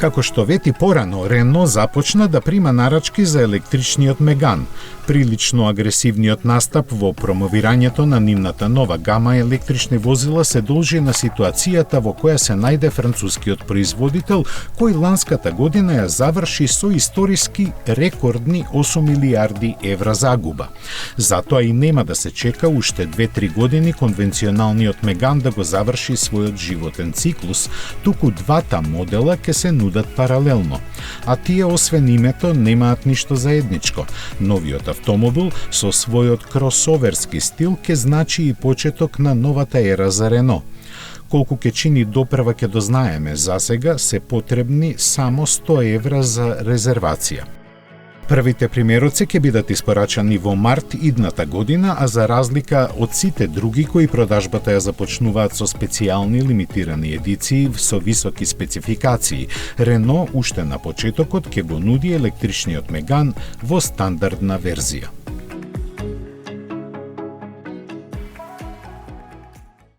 Како што вети порано, Рено започна да прима нарачки за електричниот Меган. Прилично агресивниот настап во промовирањето на нивната нова гама електрични возила се должи на ситуацијата во која се најде францускиот производител, кој ланската година ја заврши со историски рекордни 8 милиарди евра загуба. Затоа и нема да се чека уште 2-3 години конвенционалниот Меган да го заврши својот животен циклус, туку двата модела ќе се нудат паралелно. А тие освен името немаат ништо заедничко. Новиот автомобил со својот кросоверски стил ќе значи и почеток на новата ера за Рено. Колку ќе чини допрва ќе дознаеме, засега се потребни само 100 евра за резервација. Првите примероци ќе бидат испорачани во март идната година, а за разлика од сите други кои продажбата ја започнуваат со специјални лимитирани едиции со високи спецификации, Рено уште на почетокот ќе го нуди електричниот Меган во стандардна верзија.